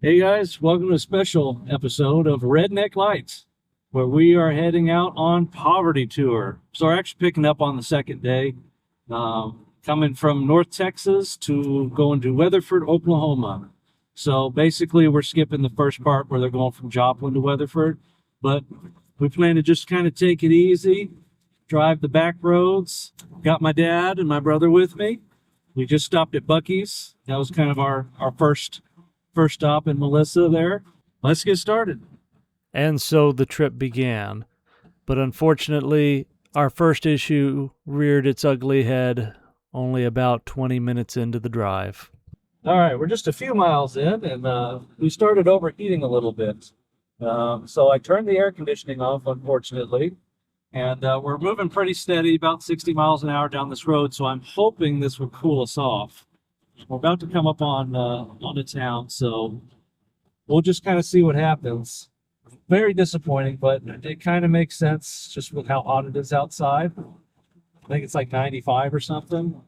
Hey guys, welcome to a special episode of Redneck Lights, where we are heading out on poverty tour. So we're actually picking up on the second day, coming from North Texas to going to Weatherford, Oklahoma. So basically, we're skipping the first part where they're going from Joplin to Weatherford, but we plan to just kind of take it easy, drive the back roads. Got my dad and my brother with me. We just stopped at Buc-ee's. That was kind of our first stop in Melissa there. Let's get started. And so the trip began. But unfortunately, our first issue reared its ugly head only about 20 minutes into the drive. All right, we're just a few miles in, and we started overheating a little bit. So I turned the air conditioning off, unfortunately, and we're moving pretty steady, about 60 miles an hour down this road, so I'm hoping this will cool us off. We're about to come up on a town, so we'll just kind of see what happens. Very disappointing, but it kind of makes sense just with how hot it is outside. I think it's like 95 or something.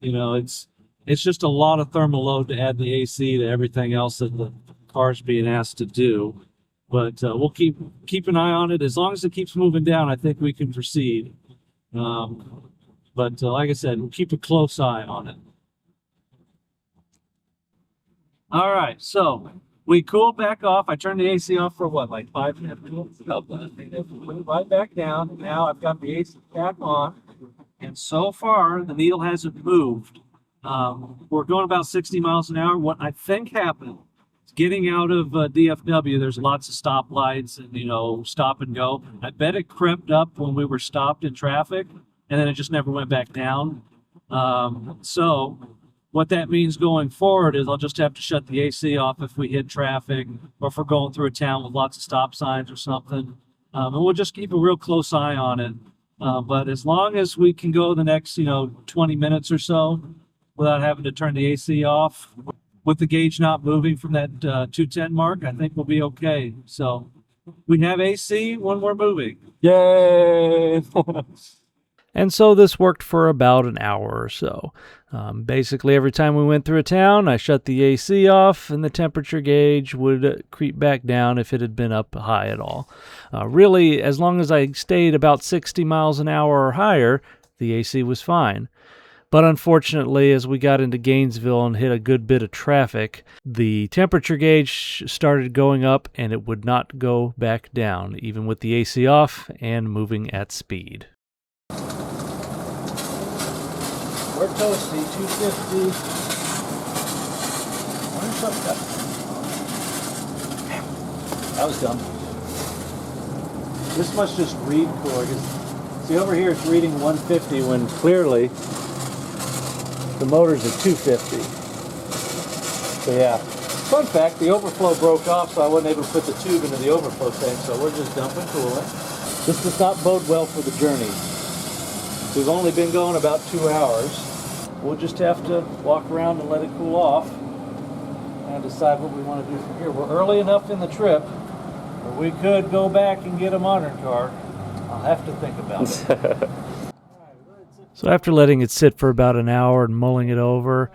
You know, it's just a lot of thermal load to add the AC to everything else that the car's being asked to do. But we'll keep an eye on it. As long as it keeps moving down, I think we can proceed. But like I said, we'll keep a close eye on it. All right, so we cooled back off. I turned the AC off for what, like 5 minutes? Went right back down. Now I've got the AC back on, and so far the needle hasn't moved. We're going about 60 miles an hour. What I think happened is getting out of DFW, there's lots of stoplights and, stop and go. I bet it crept up when we were stopped in traffic, and then it just never went back down. So what that means going forward is I'll just have to shut the AC off if we hit traffic or if we're going through a town with lots of stop signs or something. And we'll just keep a real close eye on it. But as long as we can go the next, 20 minutes or so without having to turn the AC off, with the gauge not moving from that 210 mark, I think we'll be okay. So we have AC when we're moving. Yay! And so this worked for about an hour or so. Basically, every time we went through a town, I shut the AC off, and the temperature gauge would creep back down if it had been up high at all. Really, as long as I stayed about 60 miles an hour or higher, the AC was fine. But unfortunately, as we got into Gainesville and hit a good bit of traffic, the temperature gauge started going up, and it would not go back down, even with the AC off and moving at speed. We're toasty, 250. Where's that? That was dumb. This must just read cooler. See, over here it's reading 150 when clearly the motor's at 250. So yeah. Fun fact, the overflow broke off, so I wasn't able to put the tube into the overflow tank, so we're just dumping coolant. This does not bode well for the journey. We've only been going about 2 hours. We'll just have to walk around and let it cool off and decide what we want to do from here. We're early enough in the trip where we could go back and get a modern car. I'll have to think about it. So after letting it sit for about an hour and mulling it over,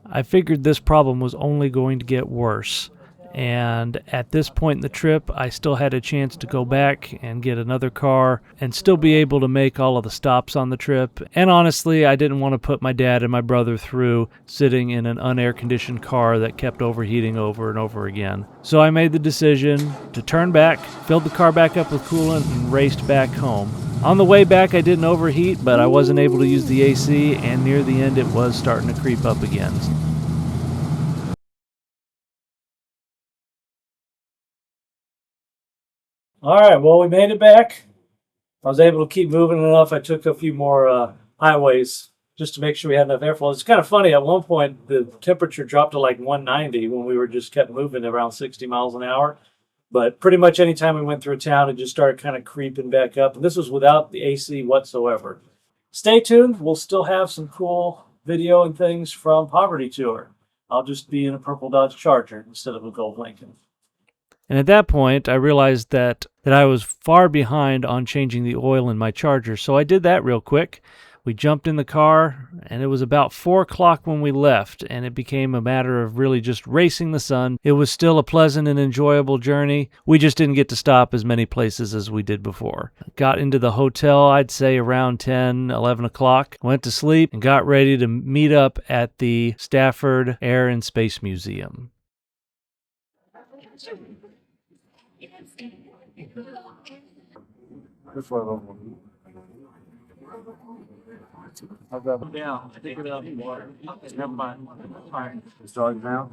I figured this problem was only going to get worse. And at this point in the trip, I still had a chance to go back and get another car and still be able to make all of the stops on the trip. And honestly, I didn't want to put my dad and my brother through sitting in an unair-conditioned car that kept overheating over and over again. So I made the decision to turn back, filled the car back up with coolant, and raced back home. On the way back, I didn't overheat, but I wasn't able to use the AC, and near the end, it was starting to creep up again. All right, well, we made it back. I was able to keep moving enough. I took a few more highways just to make sure we had enough airflow. It's kind of funny. At one point, the temperature dropped to like 190 when we were just kept moving around 60 miles an hour. But pretty much any time we went through a town, it just started kind of creeping back up. And this was without the AC whatsoever. Stay tuned. We'll still have some cool video and things from Poverty Tour. I'll just be in a purple Dodge Charger instead of a gold Lincoln. And at that point, I realized that I was far behind on changing the oil in my Charger, so I did that real quick. We jumped in the car, and it was about 4 o'clock when we left, and it became a matter of really just racing the sun. It was still a pleasant and enjoyable journey. We just didn't get to stop as many places as we did before. Got into the hotel, I'd say around 10, 11 o'clock, went to sleep, and got ready to meet up at the Stafford Air and Space Museum. This one. Yeah, pick it up. Never mind. All right. It's dog now.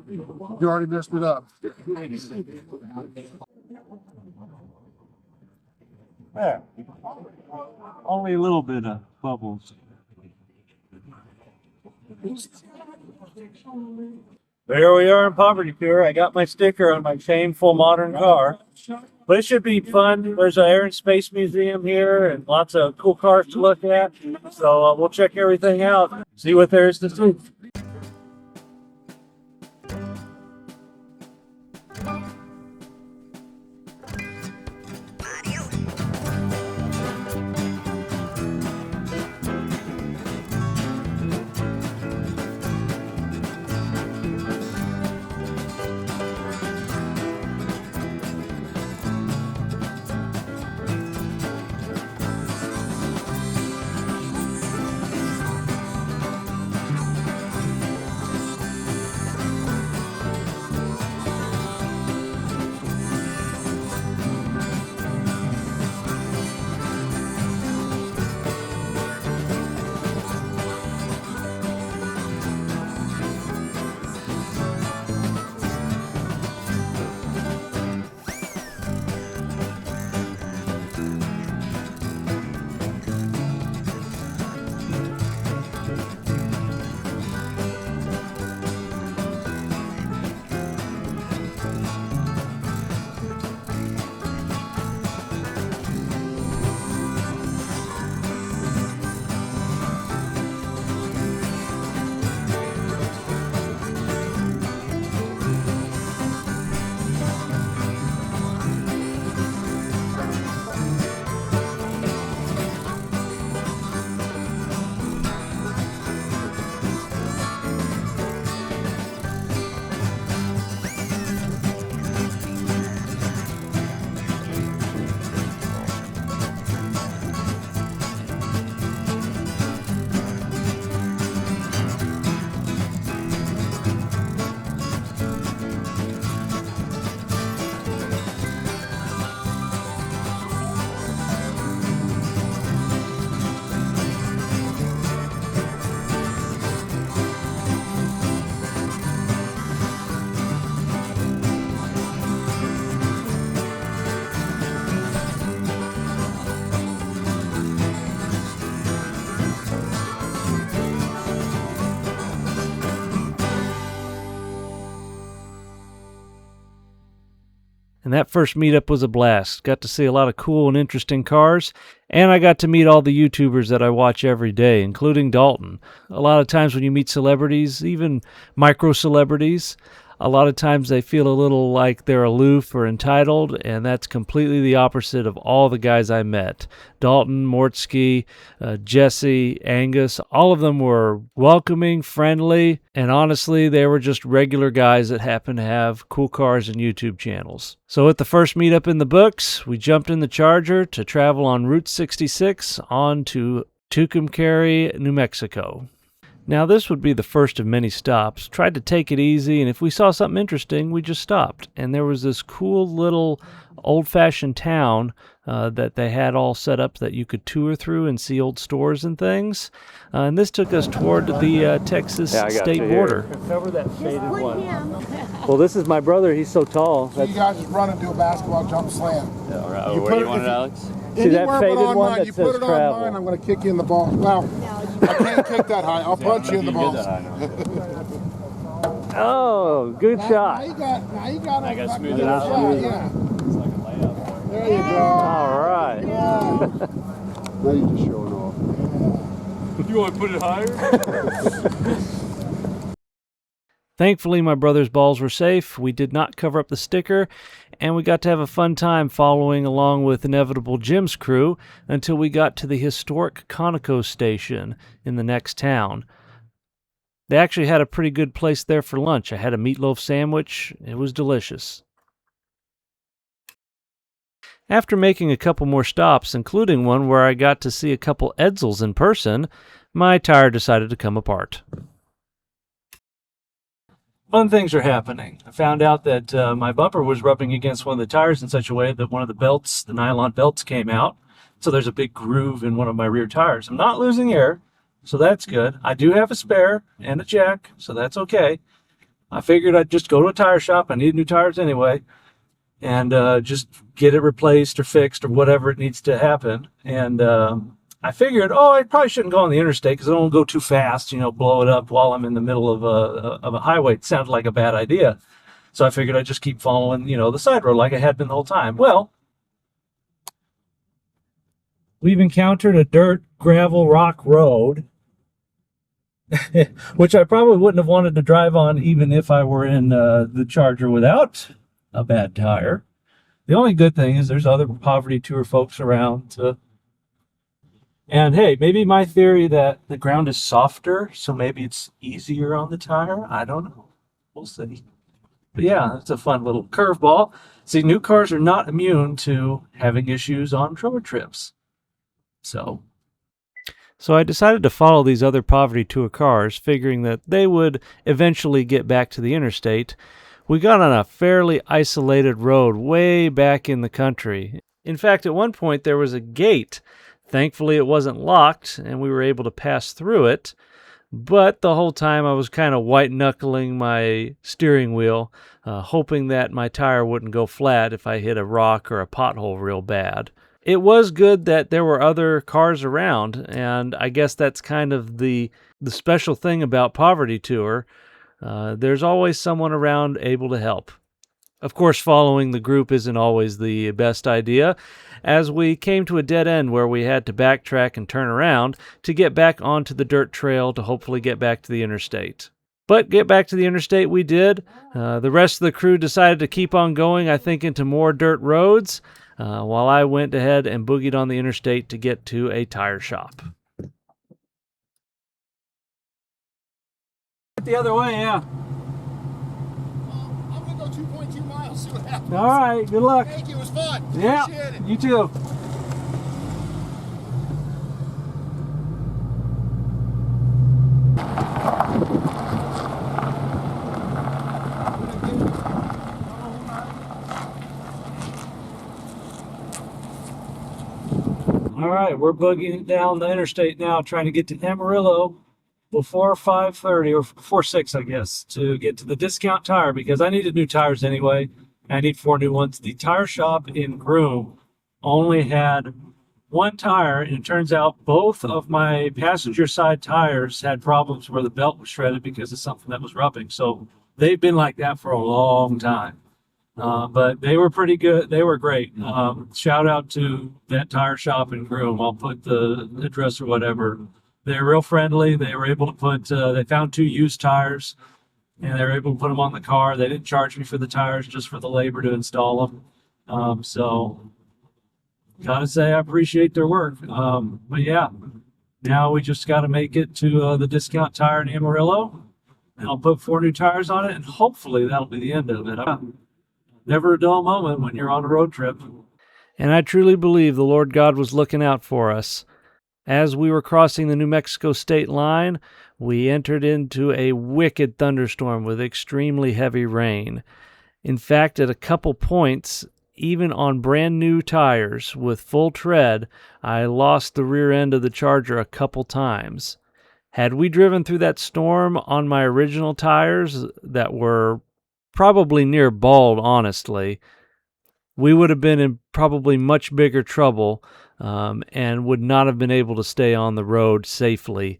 You already messed it up. There. Only a little bit of bubbles. There we are in Poverty Pier. I got my sticker on my shameful modern car. But it should be fun. There's an Air and Space Museum here and lots of cool cars to look at. So we'll check everything out, see what there is to see. And that first meetup was a blast. Got to see a lot of cool and interesting cars, and I got to meet all the YouTubers that I watch every day, including Dalton. A lot of times when you meet celebrities, even micro-celebrities, a lot of times they feel a little like they're aloof or entitled, and that's completely the opposite of all the guys I met. Dalton, Mortsky, Jesse, Angus, all of them were welcoming, friendly, and honestly, they were just regular guys that happened to have cool cars and YouTube channels. So at the first meetup in the books, we jumped in the Charger to travel on Route 66 on to Tucumcari, New Mexico. Now, this would be the first of many stops. Tried to take it easy, and if we saw something interesting, we just stopped. And there was this cool little old-fashioned town that they had all set up that you could tour through and see old stores and things. And this took us toward the Texas state border. Cover that faded one. Well, this is my brother. He's so tall. So you guys just run and do a basketball jump slam. Yeah, all right. You Where put do it- you want it, Alex? See that Anywhere faded but on one mine. that You says put it travel. on mine, I'm going to kick you in the balls. Well, I can't kick that high. I'll punch you in the balls. Oh, good shot. Now you got I got a smooth good it out. shot, yeah. It's like a layup. There you go. All right. Yeah. Now you're just showing off. You want to put it higher? Thankfully, my brother's balls were safe. We did not cover up the sticker, and we got to have a fun time following along with Inevitable Jim's crew until we got to the historic Conoco station in the next town. They actually had a pretty good place there for lunch. I had a meatloaf sandwich. It was delicious. After making a couple more stops, including one where I got to see a couple Edsels in person, my tire decided to come apart. Fun things are happening. I found out that my bumper was rubbing against one of the tires in such a way that one of the belts, the nylon belts, came out. So there's a big groove in one of my rear tires. I'm not losing air, so that's good. I do have a spare and a jack, so that's okay. I figured I'd just go to a tire shop. I need new tires anyway, and just get it replaced or fixed or whatever it needs to happen. And I figured, I probably shouldn't go on the interstate because I don't go too fast, blow it up while I'm in the middle of a highway. It sounded like a bad idea. So I figured I'd just keep following, the side road like I had been the whole time. Well, we've encountered a dirt, gravel, rock road, which I probably wouldn't have wanted to drive on even if I were in the Charger without a bad tire. The only good thing is there's other poverty tour folks around. And hey, maybe my theory that the ground is softer, so maybe it's easier on the tire. I don't know. We'll see. But yeah, it's a fun little curveball. See, new cars are not immune to having issues on road trips. So I decided to follow these other poverty tour cars, figuring that they would eventually get back to the interstate. We got on a fairly isolated road way back in the country. In fact, at one point there was a gate. Thankfully, it wasn't locked, and we were able to pass through it. But the whole time I was kind of white-knuckling my steering wheel, hoping that my tire wouldn't go flat if I hit a rock or a pothole real bad. It was good that there were other cars around, and I guess that's kind of the special thing about Poverty Tour. There's always someone around able to help. Of course, following the group isn't always the best idea, as we came to a dead end where we had to backtrack and turn around to get back onto the dirt trail to hopefully get back to the interstate. But get back to the interstate we did. The rest of the crew decided to keep on going, I think, into more dirt roads, while I went ahead and boogied on the interstate to get to a tire shop. the other way, yeah. I'm gonna go 2.2 miles. See what happens. All right, good luck. Thank you. It was fun. Yeah, Appreciate it. you too. All right, we're boogieing down the interstate now, trying to get to Amarillo before 5:30 or before 6, I guess, to get to the discount tire because I needed new tires anyway. I need 4 new ones. The tire shop in Groom only had one tire, and it turns out both of my passenger side tires had problems where the belt was shredded because of something that was rubbing. So they've been like that for a long time. But they were pretty good. They were great. Shout out to that tire shop in Groom. I'll put the address or whatever. They're real friendly. They were able to put, they found 2 used tires and they were able to put them on the car. They didn't charge me for the tires, just for the labor to install them. So gotta say, I appreciate their work. But yeah, now we just got to make it to the discount tire in Amarillo. And I'll put 4 new tires on it and hopefully that'll be the end of it. Never a dull moment when you're on a road trip. And I truly believe the Lord God was looking out for us. As we were crossing the New Mexico state line, we entered into a wicked thunderstorm with extremely heavy rain. In fact, at a couple points, even on brand new tires with full tread, I lost the rear end of the Charger a couple times. Had we driven through that storm on my original tires that were probably near bald, honestly, we would have been in probably much bigger trouble and would not have been able to stay on the road safely.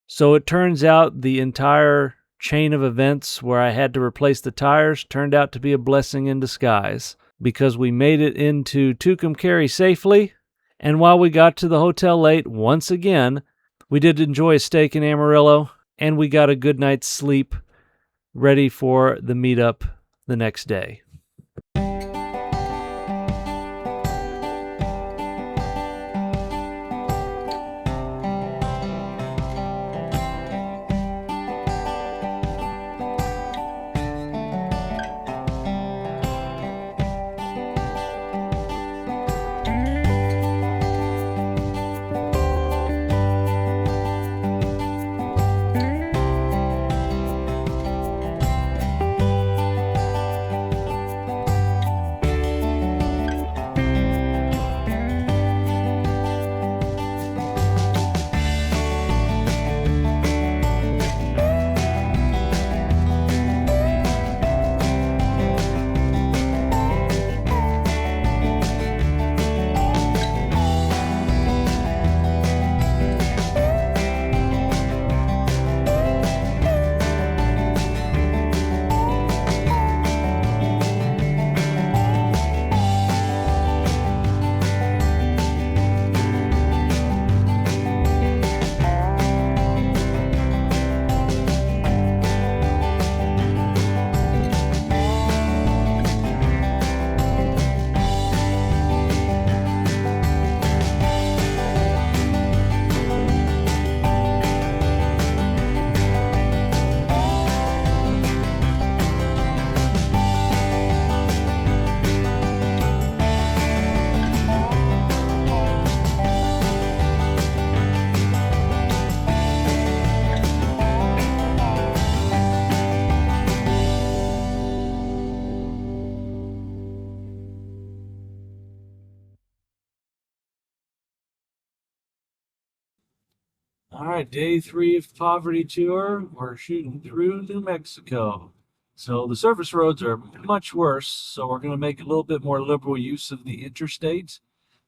So it turns out the entire chain of events where I had to replace the tires turned out to be a blessing in disguise because we made it into Tucumcari safely. And while we got to the hotel late, once again, we did enjoy a steak in Amarillo and we got a good night's sleep ready for the meetup the next day. All right, day 3 of the poverty tour. We're shooting through New Mexico. So the surface roads are much worse. So we're going to make a little bit more liberal use of the interstate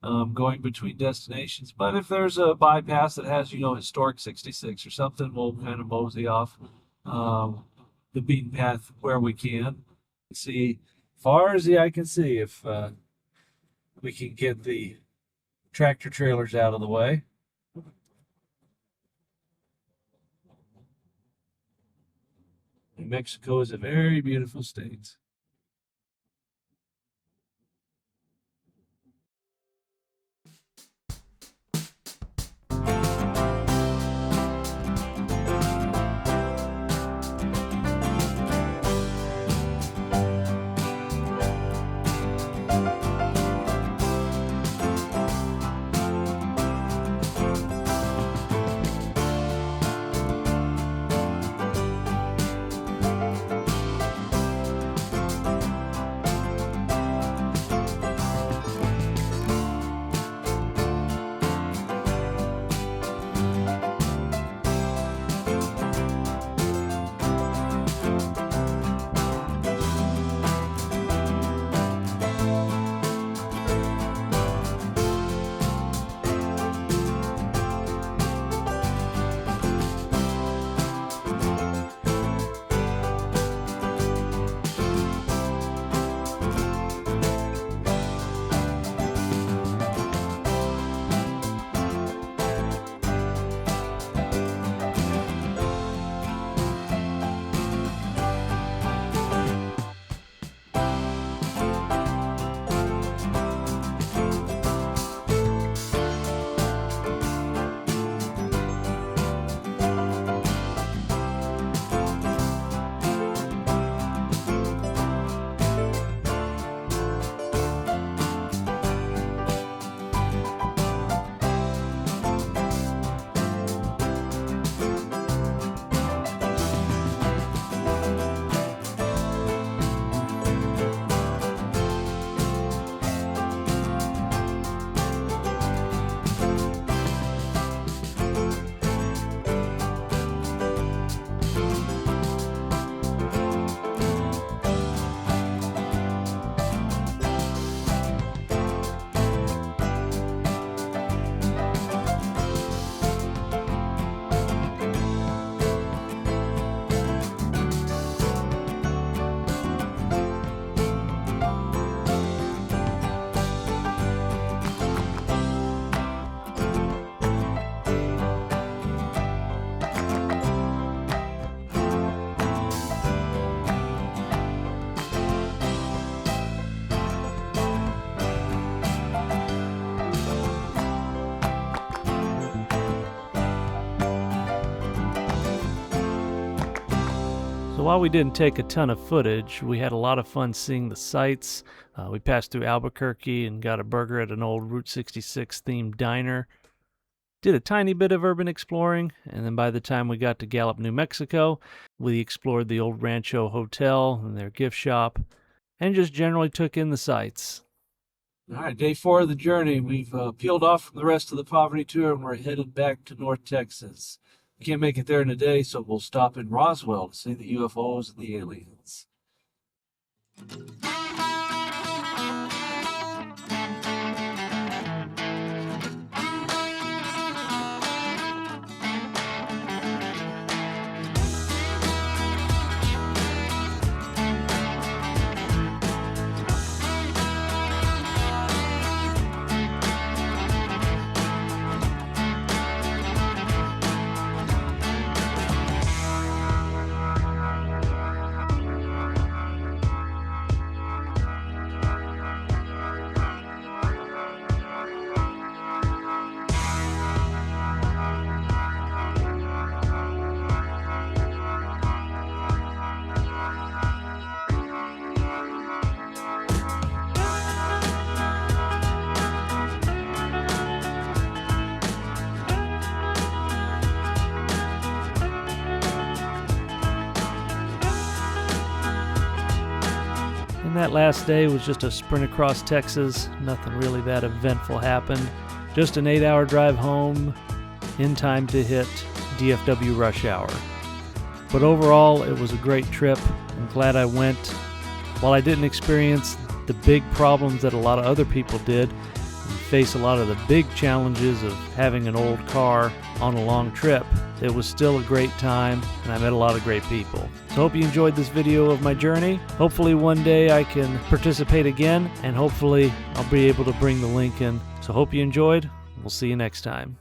going between destinations. But if there's a bypass that has, historic 66 or something, we'll kind of mosey off the beaten path where we can. See, far as the eye can see, if we can get the tractor trailers out of the way. New Mexico is a very beautiful state. while we didn't take a ton of footage, we had a lot of fun seeing the sights. We passed through Albuquerque and got a burger at an old Route 66 themed diner. Did a tiny bit of urban exploring, and then by the time we got to Gallup, New Mexico, we explored the old Rancho Hotel and their gift shop, and just generally took in the sights. All right, day 4 of the journey. We've peeled off from the rest of the poverty tour, and we're headed back to North Texas. We can't make it there in a day, so we'll stop in Roswell to see the UFOs and the aliens. And that last day was just a sprint across Texas. Nothing really that eventful happened. Just an 8-hour drive home in time to hit DFW rush hour. But overall, it was a great trip. I'm glad I went. While I didn't experience the big problems that a lot of other people did, and face a lot of the big challenges of having an old car on a long trip, it was still a great time, and I met a lot of great people. So hope you enjoyed this video of my journey. Hopefully one day I can participate again, and hopefully I'll be able to bring the link in. So hope you enjoyed. We'll see you next time.